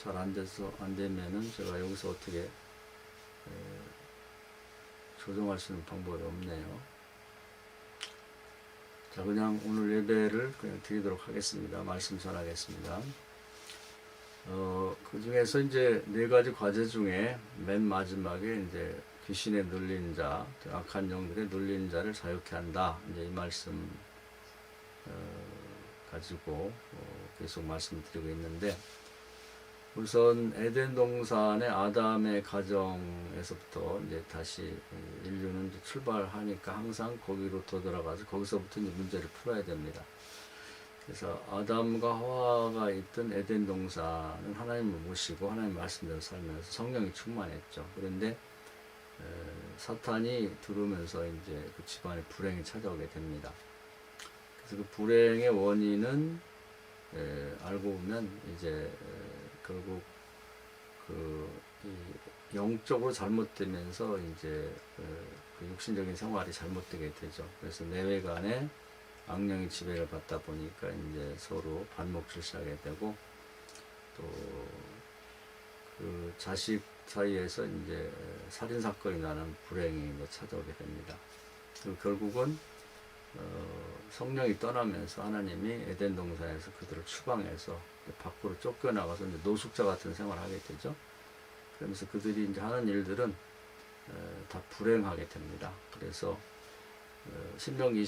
잘 안 되면은 제가 여기서 어떻게 조정할 수 있는 방법이 없네요. 자, 그냥 오늘 예배를 그냥 드리도록 하겠습니다. 말씀 전하겠습니다. 그 중에서 이제 네 가지 과제 중에 맨 마지막에 이제 귀신에 눌린 자, 악한 영들에 눌린 자를 자유케 한다. 이제 이 말씀 가지고 계속 말씀드리고 있는데, 우선 에덴 동산의 아담의 가정에서부터 이제 다시 인류는 이제 출발하니까 항상 거기로 되돌아가서 거기서부터 이제 문제를 풀어야 됩니다. 그래서 아담과 하와가 있던 에덴 동산은 하나님을 모시고 하나님 말씀대로 살면서 성령이 충만했죠. 그런데 사탄이 들어오면서 이제 그 집안에 불행이 찾아오게 됩니다. 그래서 그 불행의 원인은 알고 보면 이제 결국 이 영적으로 잘못되면서 이제 그 육신적인 생활이 잘못되게 되죠. 그래서 내외간에 악령이 지배를 받다 보니까 이제 서로 반목질시하게 되고, 또 그 자식 사이에서 이제 살인 사건이 나는 불행이 이제 찾아오게 됩니다. 그리고 결국은 성령이 떠나면서 하나님이 에덴 동산에서 그들을 추방해서 밖으로 쫓겨나가서 이제 노숙자 같은 생활을 하게 되죠. 그러면서 그들이 이제 하는 일들은 다 불행하게 됩니다. 그래서 신명기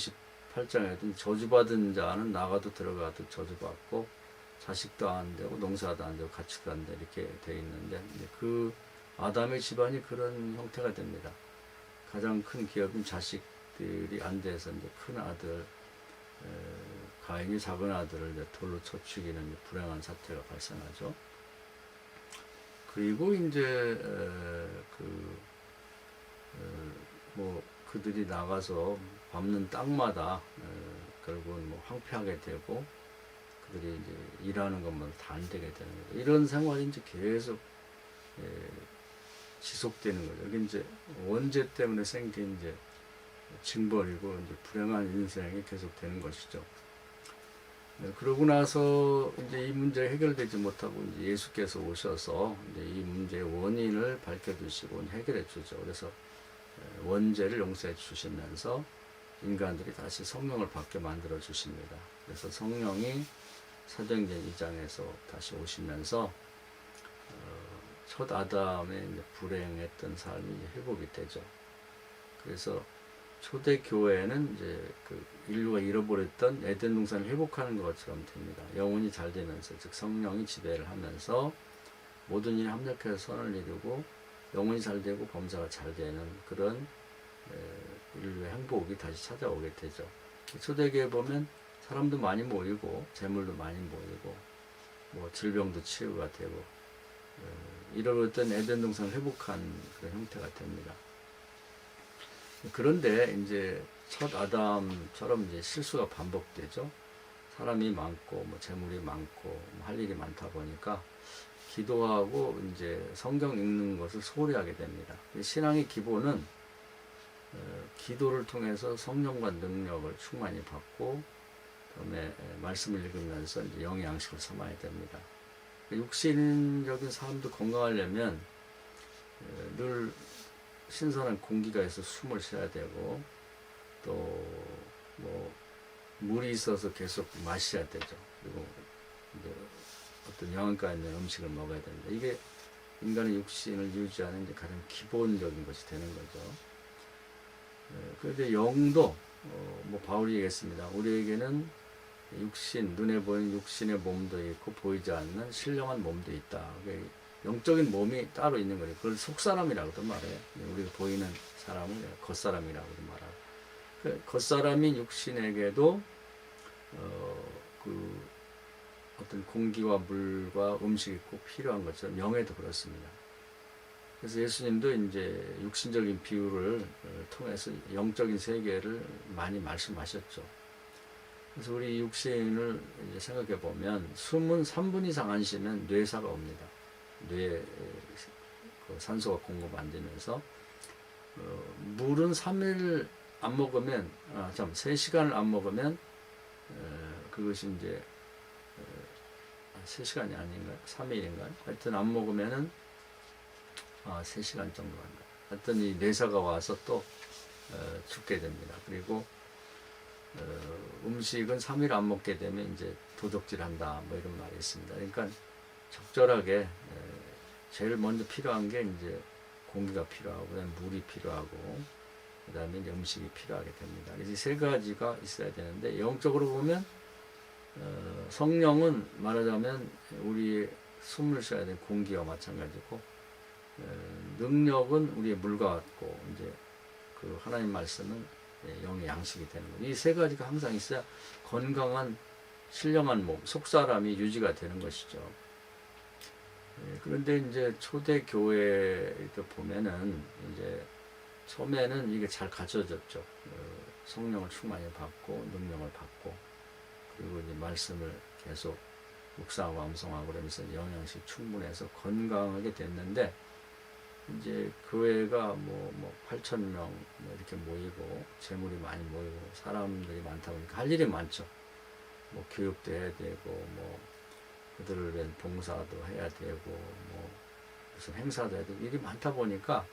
28장에도 저주받은 자는 나가도 들어가도 저주받고, 자식도 안 되고 농사도 안 되고 가축도 안 되고 이렇게 되어 있는데, 그 아담의 집안이 그런 형태가 됩니다. 가장 큰 기업인 자식들이 안 돼서 이제 큰 아들 가인이 작은 아들을 이제 돌로 쳐 죽이는 불행한 사태가 발생하죠. 그리고 이제 그들이 나가서 밟는 땅마다 결국은 뭐 황폐하게 되고, 그들이 이제 일하는 것만 다 안 되게 되는 거죠. 이런 생활이 이제 계속 지속되는 거죠. 이게 이제 원죄 때문에 생긴 이제 징벌이고 이제 불행한 인생이 계속 되는 것이죠. 그러고 나서 이제 이 문제 해결되지 못하고 이제 예수께서 오셔서 이제 이 문제의 원인을 밝혀주시고 해결해 주죠. 그래서 원죄를 용서해 주시면서 인간들이 다시 성령을 받게 만들어 주십니다. 그래서 성령이 사도행전 2장에서 다시 오시면서 첫 아담의 이제 불행했던 삶이 이제 회복이 되죠. 그래서 초대 교회는 이제 그 인류가 잃어버렸던 에덴 동산을 회복하는 것처럼 됩니다. 영혼이 잘 되면서, 즉 성령이 지배를 하면서 모든 일이 합력해서 선을 이루고 영혼이 잘 되고 범사가 잘 되는 그런 인류의 행복이 다시 찾아오게 되죠. 초대교회 보면 사람도 많이 모이고 재물도 많이 모이고 뭐 질병도 치유가 되고 잃어버렸던 에덴 동산을 회복한 그런 형태가 됩니다. 그런데 이제 첫 아담처럼 이제 실수가 반복되죠. 사람이 많고 뭐 재물이 많고 뭐 할 일이 많다 보니까 기도하고 이제 성경 읽는 것을 소홀히 하게 됩니다. 신앙의 기본은 기도를 통해서 성령과 능력을 충만히 받고, 그다음에 말씀을 읽으면서 이제 영의 양식을 삼아야 됩니다. 육신적인 삶도 건강하려면 늘 신선한 공기가 있어 숨을 쉬어야 되고, 또 뭐 물이 있어서 계속 마셔야 되죠. 그리고 이제 어떤 영양가 있는 음식을 먹어야 됩니다. 이게 인간의 육신을 유지하는 이제 가장 기본적인 것이 되는 거죠. 그런데 영도 뭐 바울이 얘기했습니다. 우리에게는 육신, 눈에 보이는 육신의 몸도 있고 보이지 않는 신령한 몸도 있다. 영적인 몸이 따로 있는 거예요. 그걸 속사람이라고도 말해요. 우리가 보이는 사람을 겉사람이라고도 말하고. 겉사람인 육신에게도 어떤 공기와 물과 음식이 꼭 필요한 것처럼 영에도 그렇습니다. 그래서 예수님도 이제 육신적인 비유를 통해서 영적인 세계를 많이 말씀하셨죠. 그래서 우리 육신을 이제 생각해 보면 숨은 3분 이상 안 쉬면 뇌사가 옵니다. 뇌에 산소가 공급 안 되면서 물은 3일 안 먹으면 3시간을 안 먹으면 그것이 이제 3시간이 아닌가요? 3일인가요? 하여튼 안 먹으면은 3시간 정도 간다. 하여튼 이 내사가 와서 또 죽게 됩니다. 그리고 음식은 3일 안 먹게 되면 이제 도적질한다 뭐 이런 말이 있습니다. 그러니까 적절하게 제일 먼저 필요한 게 이제 공기가 필요하고 그다음에 물이 필요하고 그다음에 이제 음식이 필요하게 됩니다. 그래서 세 가지가 있어야 되는데 영적으로 보면 성령은 말하자면 우리의 숨을 쉬어야 되는 공기와 마찬가지고 능력은 우리의 물과 같고 이제 그 하나님 말씀은 영의 양식이 되는 거예요. 이 세 가지가 항상 있어야 건강한 신령한 몸, 속사람이 유지가 되는 것이죠. 그런데 이제 초대 교회도 보면은 이제 처음에는 이게 잘 갖춰졌죠. 성령을 충만히 받고 능력을 받고 그리고 이제 말씀을 계속 묵상하고 암송하고 그러면서 영양식 충분해서 건강하게 됐는데 이제 교회가 뭐 8천 명 이렇게 모이고 재물이 많이 모이고 사람들이 많다 보니까 할 일이 많죠. 뭐 교육도 해야 되고 뭐 그들을 위한 봉사도 해야 되고 뭐 무슨 행사도 해야 되고 일이 많다 보니까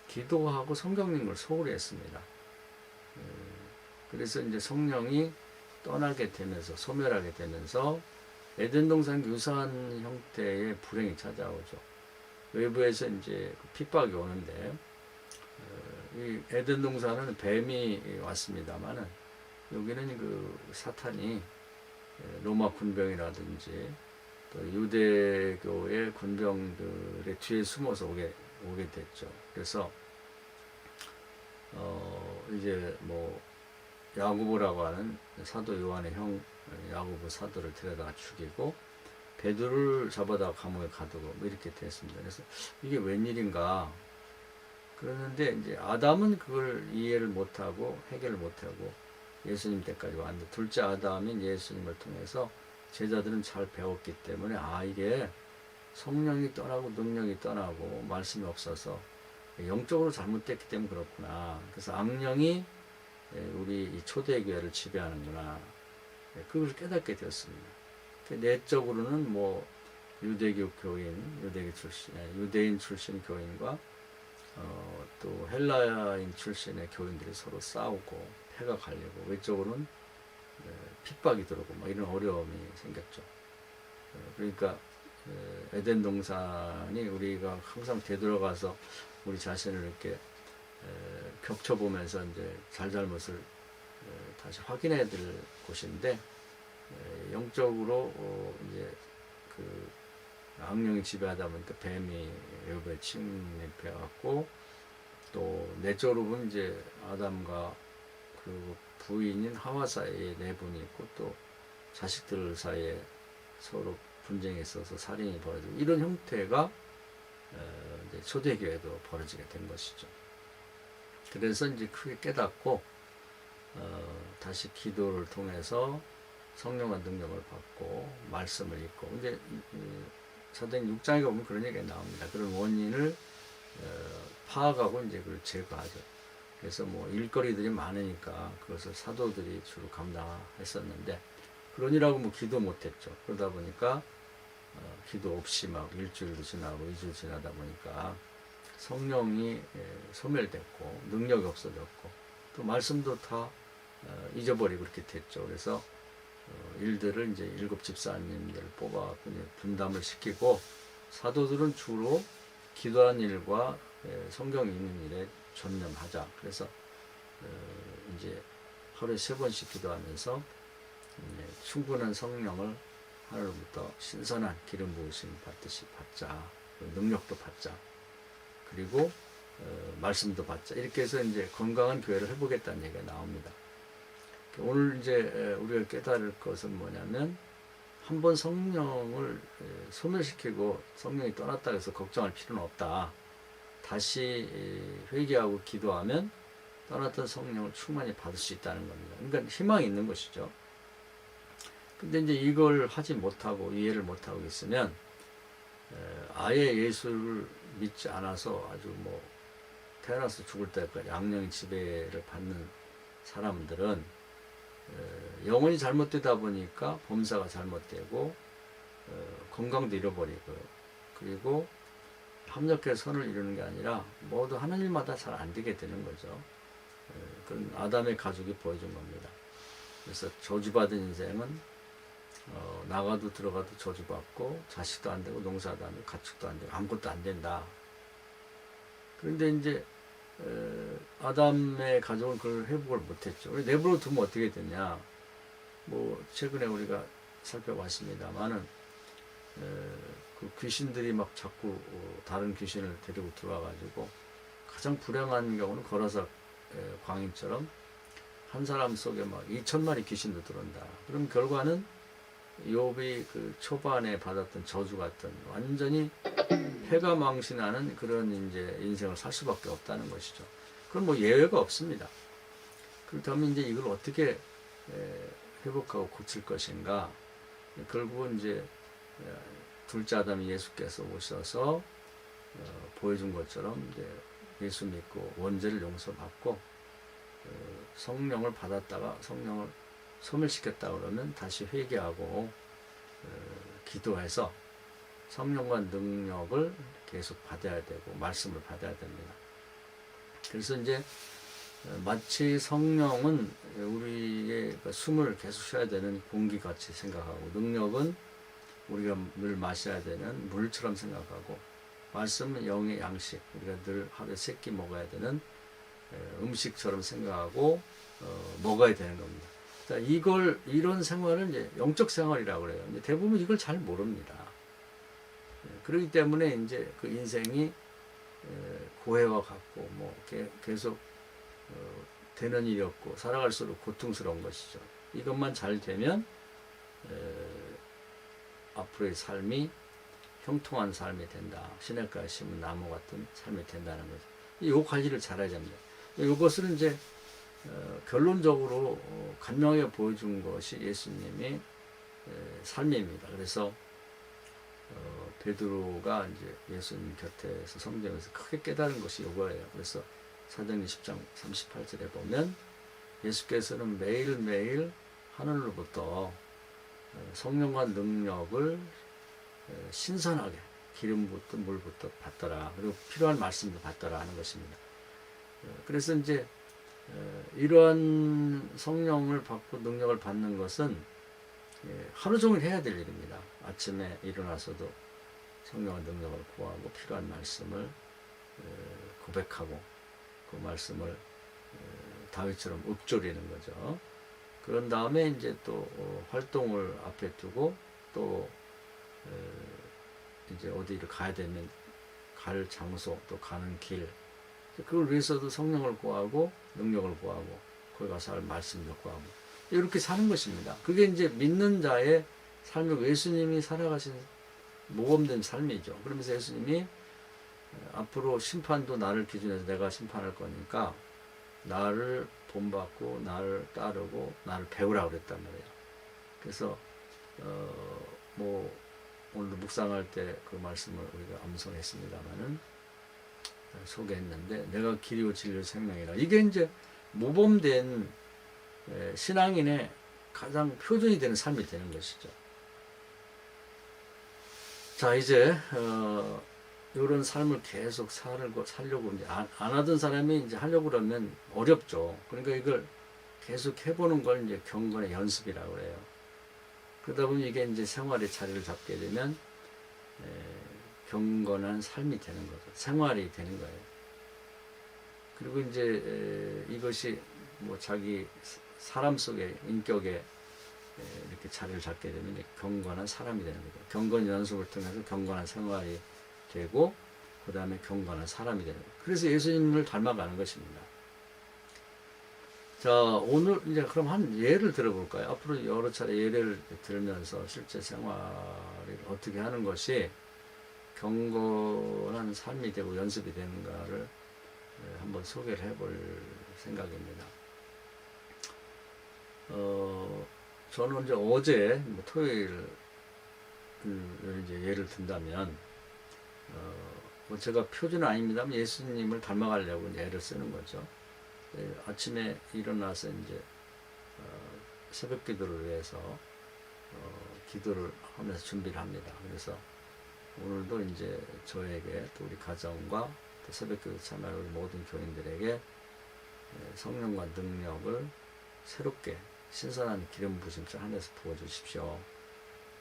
기도하고 성경 읽는 걸 소홀히 했습니다. 그래서 이제 성령이 떠나게 되면서 소멸하게 되면서 에덴 동산 유사한 형태의 불행이 찾아오죠. 외부에서 이제 핍박이 오는데 이 에덴 동산은 뱀이 왔습니다만은 여기는 그 사탄이 로마 군병이라든지 또 유대교의 군병들의 뒤에 숨어서 오게 됐죠. 그래서 이제 뭐 야고보라고 하는 사도 요한의 형 야고보 사도를 데려다가 죽이고 베드로를 잡아다가 감옥에 가두고 뭐 이렇게 됐습니다. 그래서 이게 웬일인가 그러는데 이제 아담은 그걸 이해를 못하고 해결을 못하고 예수님 때까지 왔는데 둘째 아담인 예수님을 통해서 제자들은 잘 배웠기 때문에 이게 성령이 떠나고 능력이 떠나고 말씀이 없어서 영적으로 잘못됐기 때문에 그렇구나. 그래서 악령이 우리 이 초대교회를 지배하는구나. 그걸 깨닫게 되었습니다. 내적으로는 뭐 유대교 교인, 유대인 출신 교인과 또 헬라인 출신의 교인들이 서로 싸우고 패가 갈리고 외적으로는 핍박이 들어오고 막 이런 어려움이 생겼죠. 그러니까 에덴 동산이 우리가 항상 되돌아가서 우리 자신을 이렇게 겹쳐보면서 이제 잘잘못을 다시 확인해야 될 곳인데 영적으로 이제 그 악령이 지배하다 보니까 뱀이 여부에 침입해갖고 또 내적으로 보면 이제 아담과 그 부인인 하와 사이에 내분이 있고 또 자식들 사이에 서로 분쟁이 있어서 살인이 벌어지고 이런 형태가 이제 초대교회도 벌어지게 된 것이죠. 그래서 이제 크게 깨닫고 다시 기도를 통해서 성령과 능력을 받고 말씀을 읽고 이제 사도행 6장에 보면 그런 얘기가 나옵니다. 그런 원인을 파악하고 이제 그걸 제거하죠. 그래서 뭐 일거리들이 많으니까 그것을 사도들이 주로 감당했었는데 그러니라고 뭐 기도 못했죠. 그러다 보니까 기도 없이 막 일주일도 지나고 2주 지나다 보니까 성령이 소멸됐고 능력이 없어졌고 또 말씀도 다 잊어버리고 그렇게 됐죠. 그래서 일들을 이제 7 집사님들을 뽑아 분담을 시키고 사도들은 주로 기도하는 일과 성경 읽는 일에 전념하자. 그래서 이제 하루에 3번씩 기도하면서 충분한 성령을 하늘로부터 신선한 기름 부으심 받듯이 받자. 능력도 받자. 그리고 말씀도 받자. 이렇게 해서 이제 건강한 교회를 해보겠다는 얘기가 나옵니다. 오늘 이제 우리가 깨달을 것은 뭐냐면 한번 성령을 소멸시키고 성령이 떠났다 해서 걱정할 필요는 없다. 다시 회개하고 기도하면 떠났던 성령을 충만히 받을 수 있다는 겁니다. 그러니까 희망이 있는 것이죠. 근데 이제 이걸 하지 못하고 이해를 못하고 있으면 아예 예수를 믿지 않아서 아주 뭐 태어나서 죽을 때까지 악령의 지배를 받는 사람들은 영혼이 잘못되다 보니까 범사가 잘못되고 건강도 잃어버리고, 그리고 합력해서 선을 이루는 게 아니라 모두 하는 일마다 잘 안 되게 되는 거죠. 그런 아담의 가족이 보여준 겁니다. 그래서 저주받은 인생은 나가도 들어가도 저주받고, 자식도 안 되고, 농사도 안 되고, 가축도 안 되고, 아무것도 안 된다. 그런데 이제 아담의 가족은 그걸 회복을 못했죠. 내버려 두면 어떻게 됐냐? 뭐 최근에 우리가 살펴봤습니다만은 그 귀신들이 막 자꾸 다른 귀신을 데리고 들어와가지고, 가장 불행한 경우는 거라삭 광인처럼 한 사람 속에 막 2,000마리 귀신도 들어온다. 그럼 결과는 욥이 그 초반에 받았던 저주 같은 완전히 패가 망신하는 그런 이제 인생을 살 수밖에 없다는 것이죠. 그건 뭐 예외가 없습니다. 그렇다면 이제 이걸 어떻게 회복하고 고칠 것인가? 결국은 이제 둘째 아담 예수께서 오셔서 보여준 것처럼 이제 예수 믿고 원죄를 용서받고 성령을 받았다가 성령을 소멸시켰다 그러면 다시 회개하고 기도해서 성령과 능력을 계속 받아야 되고 말씀을 받아야 됩니다. 그래서 이제 마치 성령은 우리의 숨을 계속 쉬어야 되는 공기같이 생각하고, 능력은 우리가 늘 마셔야 되는 물처럼 생각하고, 말씀은 영의 양식, 우리가 늘 하루에 3끼 먹어야 되는 음식처럼 생각하고 먹어야 되는 겁니다. 자, 이런 생활은 이제 영적 생활이라고 그래요. 근데 대부분 이걸 잘 모릅니다. 그렇기 때문에 이제 그 인생이 고해와 같고, 뭐 계속 되는 일이 없고, 살아갈수록 고통스러운 것이죠. 이것만 잘 되면 앞으로의 삶이 형통한 삶이 된다. 시냇가에 심은 나무 같은 삶이 된다는 거죠. 이 관리를 잘해야 됩니다. 이것을 이제 결론적으로 간명하게 보여준 것이 예수님의 삶입니다. 그래서 베드로가 이제 예수님 곁에서 성경에서 크게 깨달은 것이 이거예요. 그래서 사도행전 10장 38절에 보면 예수께서는 매일매일 하늘로부터 성령과 능력을 신선하게 기름부터 물부터 받더라. 그리고 필요한 말씀도 받더라 하는 것입니다. 그래서 이제 이러한 성령을 받고 능력을 받는 것은 하루 종일 해야 될 일입니다. 아침에 일어나서도 성령의 능력을 구하고 필요한 말씀을 고백하고 그 말씀을 다윗처럼 읊조리는 거죠. 그런 다음에 이제 또 활동을 앞에 두고 또 이제 어디를 가야 되면 갈 장소 또 가는 길, 그걸 위해서도 성령을 구하고 능력을 구하고 거기 가서 할 말씀도 구하고 이렇게 사는 것입니다. 그게 이제 믿는 자의 삶을 예수님이 살아가신 모범된 삶이죠. 그러면서 예수님이 앞으로 심판도 나를 기준해서 내가 심판할 거니까 나를 본받고 나를 따르고 나를 배우라고 그랬단 말이에요. 그래서 뭐 오늘 묵상할 때 그 말씀을 우리가 암송했습니다마는 소개했는데, 내가 길이요 진리요 생명이라, 이게 이제 모범된 신앙인의 가장 표준이 되는 삶이 되는 것이죠. 자, 이제 이런 삶을 계속 살려고 이제 안 하던 사람이 이제 하려고 그러면 어렵죠. 그러니까 이걸 계속 해보는 걸 이제 경건의 연습이라고 그래요. 그러다 보면 이게 이제 생활의 자리를 잡게 되면 경건한 삶이 되는 거죠. 생활이 되는 거예요. 그리고 이제 이것이 뭐 자기 사람 속의 인격에 이렇게 자리를 잡게 되면 이제 경건한 사람이 되는 거죠. 경건 연습을 통해서 경건한 생활이 되고 그 다음에 경건한 사람이 되는 거예요. 그래서 예수님을 닮아가는 것입니다. 자, 오늘 이제 그럼 한 예를 들어볼까요? 앞으로 여러 차례 예를 들으면서 실제 생활을 어떻게 하는 것이 경건한 삶이 되고 연습이 되는가를 한번 소개를 해볼 생각입니다. 저는 이제 어제 토요일 이제 예를 든다면 뭐 제가 표준은 아닙니다만 예수님을 닮아가려고 이제 애를 쓰는 거죠. 아침에 일어나서 이제 새벽 기도를 위해서 기도를 하면서 준비를 합니다. 그래서 오늘도 이제 저에게 또 우리 가정과 또 새벽기도 참여하는 우리 모든 교인들에게 성령과 능력을 새롭게 신선한 기름 부심을 하늘에서 부어주십시오.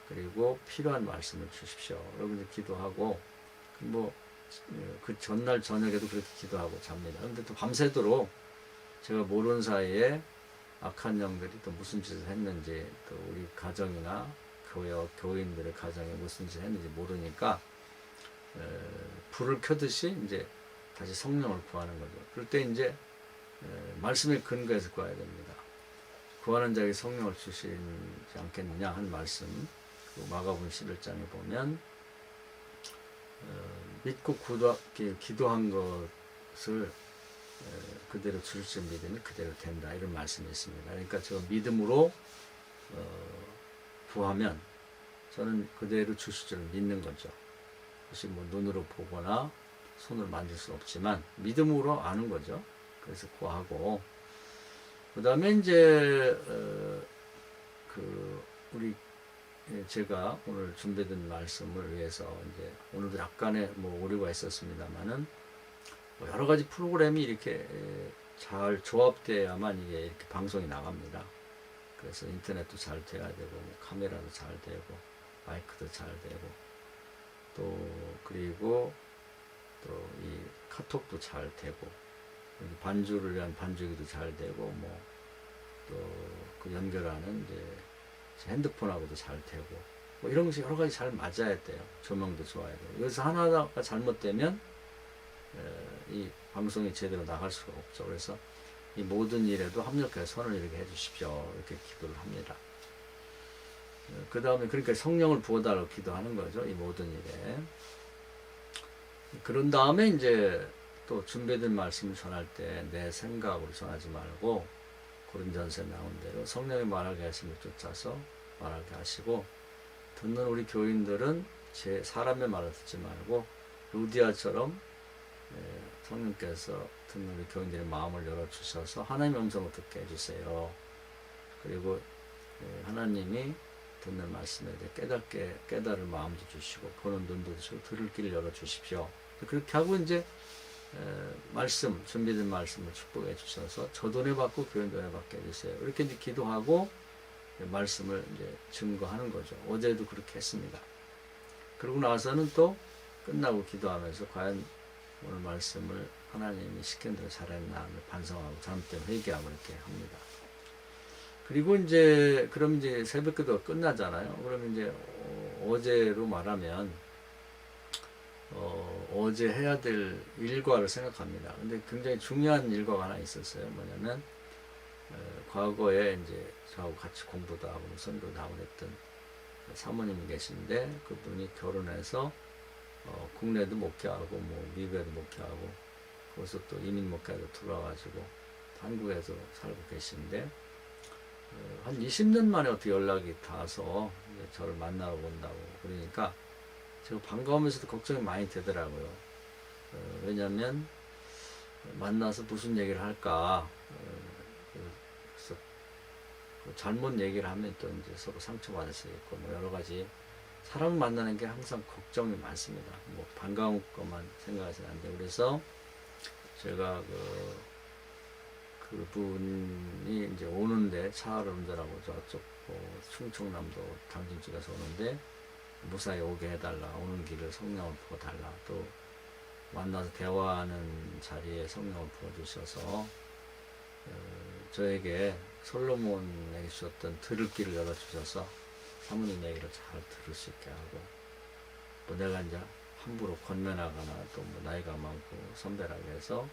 그리고 필요한 말씀을 주십시오. 여러분들 기도하고 뭐 그 전날 저녁에도 그렇게 기도하고 잡니다. 그런데 또 밤새도록 제가 모르는 사이에 악한 영들이 또 무슨 짓을 했는지, 또 우리 가정이나 교인들의 가정에 무슨 짓을 했는지 모르니까 불을 켜듯이 이제 다시 성령을 구하는 거죠. 그럴 때 이제 말씀의 근거에서 구해야 됩니다. 구하는 자에게 성령을 주시지 않겠느냐 한 말씀, 마가복음 11장에 보면 믿고 기도한 것을 그대로 줄 줄 믿으면 그대로 된다, 이런 말씀이 있습니다. 그러니까 저 믿음으로 구하면 저는 그대로 주실 줄 믿는 거죠. 혹시 뭐 눈으로 보거나 손으로 만질 수 없지만 믿음으로 아는 거죠. 그래서 구하고, 그 다음에 이제 우리 제가 오늘 준비된 말씀을 위해서 이제 오늘도 약간의 뭐 오류가 있었습니다만은 뭐 여러 가지 프로그램이 이렇게 잘 조합돼야만 이게 이렇게 방송이 나갑니다. 그래서 인터넷도 잘 돼야 되고, 뭐 카메라도 잘 되고, 마이크도 잘 되고, 또 그리고 또 이 카톡도 잘 되고, 반주를 위한 반주기도 잘 되고, 뭐 또 그 연결하는 이제 핸드폰하고도 잘 되고, 뭐 이런 것이 여러 가지 잘 맞아야 돼요. 조명도 좋아야 돼요. 여기서 하나가 잘못되면 이 방송이 제대로 나갈 수가 없죠. 그래서 이 모든 일에도 합력해서 선을 이루게 해주십시오, 이렇게 기도를 합니다. 그 다음에 그러니까 성령을 부어달라고 기도하는 거죠, 이 모든 일에. 그런 다음에 이제 또 준비된 말씀을 전할 때 내 생각으로 전하지 말고 고린전서에 나온 대로 성령이 말하게 하심을 쫓아서 말하게 하시고, 듣는 우리 교인들은 제 사람의 말을 듣지 말고 루디아처럼 성령께서 듣는 우리 교인들의 마음을 열어주셔서 하나님의 음성을 듣게 해주세요. 그리고 하나님이 듣는 말씀에 대해 깨달을 마음도 주시고 보는 눈도 주시고 들을 길을 열어주십시오. 그렇게 하고 이제 말씀, 준비된 말씀을 축복해 주셔서 저도 은혜 받고 교인도 은혜 받게 해주세요. 이렇게 이제 기도하고 말씀을 이제 증거하는 거죠. 어제도 그렇게 했습니다. 그러고 나서는 또 끝나고 기도하면서 과연 오늘 말씀을 하나님이 시킨 대로 잘했나 반성하고 잘못된 회개하고 이렇게 합니다. 그리고 이제 그럼 이제 새벽기도가 끝나잖아요. 그러면 이제 어제로 말하면 어제 해야 될 일과를 생각합니다. 근데 굉장히 중요한 일과가 하나 있었어요. 뭐냐면 과거에 이제 저하고 같이 공부도 하고 선교도 하고 했던 사모님이 계신데, 그분이 결혼해서 국내도 목회하고 뭐 미국에도 목회하고 거기서 또 이민 목회도 들어와가지고 한국에서 살고 계신데, 한 20년 만에 어떻게 연락이 닿아서 저를 만나러 온다고 그러니까 제가 반가우면서도 걱정이 많이 되더라고요. 왜냐하면 만나서 무슨 얘기를 할까, 그래서 잘못 얘기를 하면 또 이제 서로 상처받을 수 있고, 뭐 여러 가지 사람 만나는 게 항상 걱정이 많습니다. 뭐 반가운 것만 생각하시면 안 돼요. 그래서 제가 그분이 이제 오는데 차를 운전하고 저쪽 충청남도 당진 쪽에서 오는데 무사히 오게 해달라, 오는 길을 성령을 부어달라, 또 만나서 대화하는 자리에 성령을 부어주셔서 저에게 솔로몬에게 주셨던 들을 길을 열어주셔서 사모님 얘기를 잘 들을 수 있게 하고, 뭐 내가 이제 함부로 건면하거나 또 뭐 나이가 많고 선배라고 해서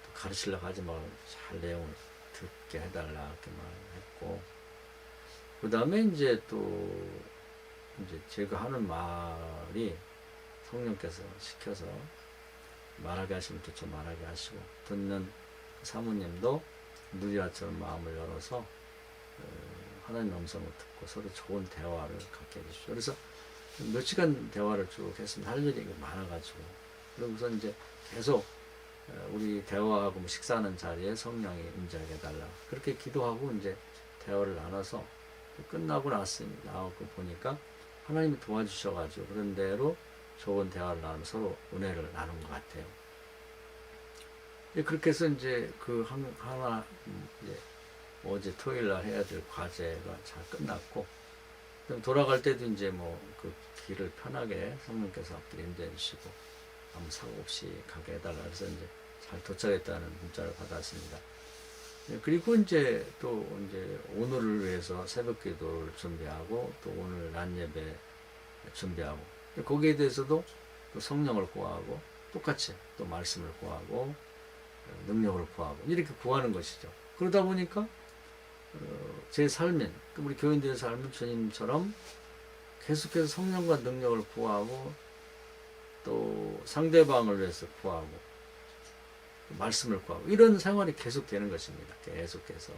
또 가르치려고 하지 말고 잘 내용을 듣게 해달라 이렇게 말했고, 그 다음에 이제 또 이제 제가 하는 말이 성령께서 시켜서 말하게 하시면 또 좀 말하게 하시고, 듣는 사모님도 누리아처럼 마음을 열어서 하나님의 음성을 듣고 서로 좋은 대화를 갖게 해주십시오. 그래서 몇 시간 대화를 쭉 했습니다. 할 일이 많아가지고. 그러고서 이제 계속 우리 대화하고 뭐 식사하는 자리에 성령이 임재하게 해달라, 그렇게 기도하고 이제 대화를 나눠서 끝나고 났습니다. 나오고 보니까 하나님이 도와주셔가지고 그런 대로 좋은 대화를 나누고 서로 은혜를 나눈 것 같아요. 그렇게 해서 이제 그 하나 이제 어제 토요일 날 해야 될 과제가 잘 끝났고, 돌아갈 때도 이제 뭐 그 길을 편하게 성령께서 앞길에 인도해 주시고 아무 사고 없이 가게 해달라 해서 이제 잘 도착했다는 문자를 받았습니다. 그리고 이제 또 이제 오늘을 위해서 새벽 기도를 준비하고 또 오늘 낮 예배 준비하고, 거기에 대해서도 또 성령을 구하고 똑같이 또 말씀을 구하고 능력을 구하고 이렇게 구하는 것이죠. 그러다 보니까 제 삶인, 우리 교인들의 삶은 주님처럼 계속해서 성령과 능력을 구하고 또 상대방을 위해서 구하고 말씀을 구하고 이런 생활이 계속 되는 것입니다. 계속해서.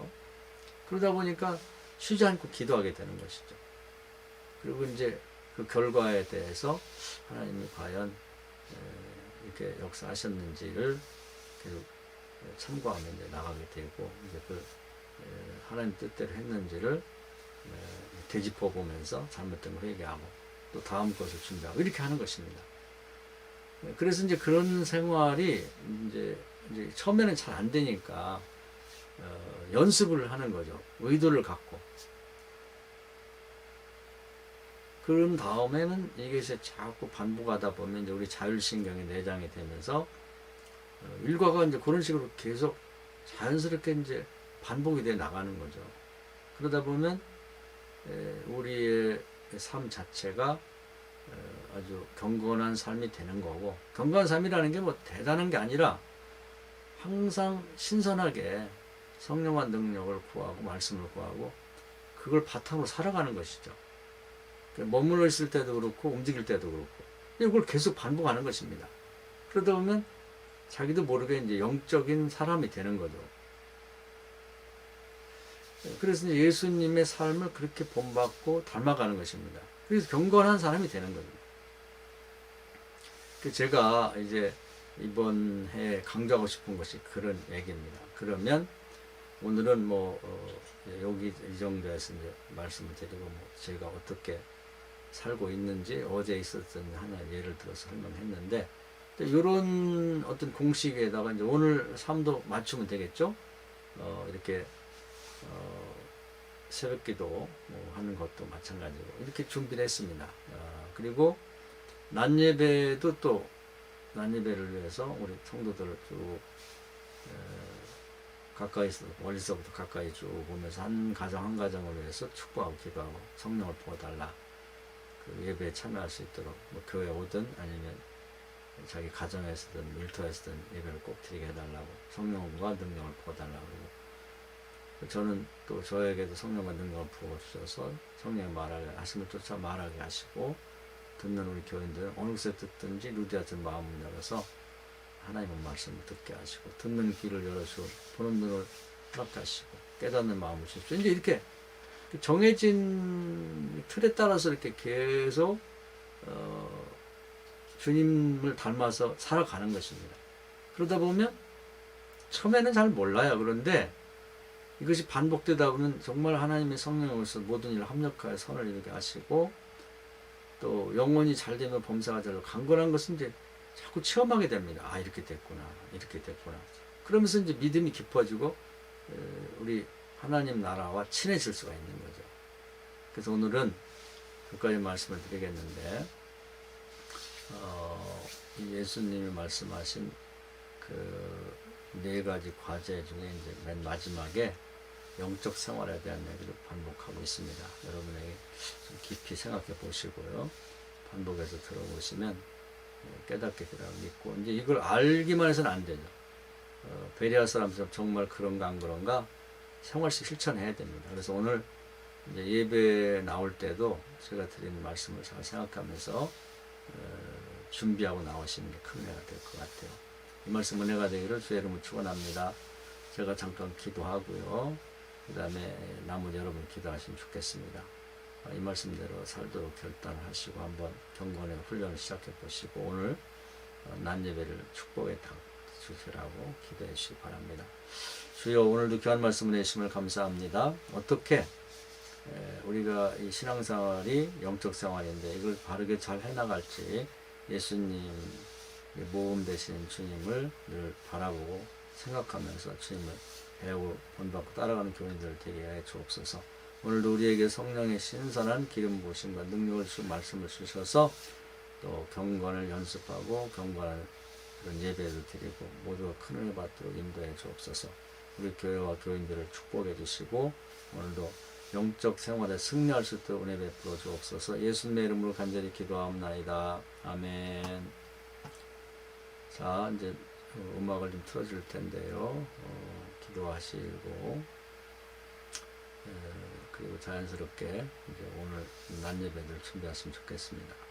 그러다 보니까 쉬지 않고 기도하게 되는 것이죠. 그리고 이제 그 결과에 대해서 하나님이 과연 이렇게 역사하셨는지를 계속 참고하며 이제 나가게 되고, 이제 그 하나님 뜻대로 했는지를 되짚어 보면서 잘못된 걸 회개하고 또 다음 것을 준비하고 이렇게 하는 것입니다. 그래서 이제 그런 생활이 이제 처음에는 잘 안 되니까 연습을 하는 거죠. 의도를 갖고. 그런 다음에는 이것이 자꾸 반복하다 보면 이제 우리 자율신경이 내장이 되면서 일과가 이제 그런 식으로 계속 자연스럽게 이제 반복이 돼 나가는 거죠. 그러다 보면 우리의 삶 자체가 아주 경건한 삶이 되는 거고, 경건한 삶이라는 게 뭐 대단한 게 아니라 항상 신선하게 성령과 능력을 구하고 말씀을 구하고 그걸 바탕으로 살아가는 것이죠. 머물러 있을 때도 그렇고 움직일 때도 그렇고 이걸 계속 반복하는 것입니다. 그러다 보면 자기도 모르게 이제 영적인 사람이 되는 거죠. 그래서 이제 예수님의 삶을 그렇게 본받고 닮아가는 것입니다. 그래서 경건한 사람이 되는 겁니다. 제가 이제 이번 해에 강조하고 싶은 것이 그런 얘기입니다. 그러면 오늘은 뭐 여기 이 정도에서 이제 말씀을 드리고 뭐 제가 어떻게 살고 있는지 어제 있었던 하나 예를 들어서 설명했는데, 이런 어떤 공식에다가 이제 오늘 삶도 맞추면 되겠죠. 이렇게 새벽기도 뭐 하는 것도 마찬가지로 이렇게 준비를 했습니다. 그리고 낮 예배도 또 낮 예배를 위해서 우리 성도들을 쭉 가까이서 멀리서부터 가까이 쭉 보면서 한 가정 한 가정을 위해서 축복하고 기도하고 성령을 부어달라, 그 예배에 참여할 수 있도록 뭐 교회 오든 아니면 자기 가정에서든 일터에서든 예배를 꼭 드리게 해달라고 성령과 능력을 부어달라고, 그리고 저는 또 저에게도 성령과 능력을 부어주셔서 성령의 말하게 하심을 쫓아 말하게 하시고, 듣는 우리 교인들은 어느 곳에 듣든지 루디아처럼 마음을 열어서 하나님의 말씀을 듣게 하시고 듣는 귀를 열어주고 보는 눈을 허락하시고 깨닫는 마음을 주십시오. 이제 이렇게 정해진 틀에 따라서 이렇게 계속 주님을 닮아서 살아가는 것입니다. 그러다 보면 처음에는 잘 몰라요. 그런데 이것이 반복되다 보면 정말 하나님의 성령으로서 모든 일을 합력하여 선을 이루게 하시고, 또 영혼이 잘 되면 범사가 되고 강건한 것은 이제 자꾸 체험하게 됩니다. 아, 이렇게 됐구나, 이렇게 됐구나. 그러면서 이제 믿음이 깊어지고 우리 하나님 나라와 친해질 수가 있는 거죠. 그래서 오늘은 두 가지 말씀을 드리겠는데, 예수님이 말씀하신 그 네 가지 과제 중에 이제 맨 마지막에 영적 생활에 대한 얘기를 반복하고 있습니다. 여러분에게 좀 깊이 생각해 보시고요. 반복해서 들어보시면 깨닫게 되라고 믿고, 이제 이걸 알기만 해서는 안 되죠. 베레아 사람처럼 정말 그런가 안 그런가 생활식 실천해야 됩니다. 그래서 오늘 이제 예배 나올 때도 제가 드리는 말씀을 잘 생각하면서 준비하고 나오시는 게 큰 은혜가 될 것 같아요. 이 말씀 은혜가 되기를 주의 이름으로 축원합니다. 제가 잠깐 기도하고요. 그 다음에 나머지 여러분 기도하시면 좋겠습니다. 이 말씀대로 살도록 결단하시고 한번 경건의 훈련을 시작해 보시고 오늘 낮 예배를 축복에 주시라고 기도해 주시기 바랍니다. 주여, 오늘도 귀한 말씀을 내심을 감사합니다. 어떻게 우리가 이 신앙생활이 영적 생활인데 이걸 바르게 잘 해나갈지 예수님 모범 되신 주님을 늘 바라보고 생각하면서 주님을 배우고 본받고 따라가는 교인들 되게 해 주옵소서. 오늘도 우리에게 성령의 신선한 기름 부으심과 능력을 주시고 말씀을 주셔서 또 경건을 연습하고 경건한 그런 예배를 드리고 모두가 큰 은혜 받도록 인도해 주옵소서. 우리 교회와 교인들을 축복해 주시고 오늘도 영적 생활에 승리할 수 있도록 은혜 베풀어 주옵소서. 예수님의 이름으로 간절히 기도하옵나이다. 아멘. 자, 이제 음악을 좀 틀어줄 텐데요. 기도하시고 그리고 자연스럽게 이제 오늘 낮 예배를 준비했으면 좋겠습니다.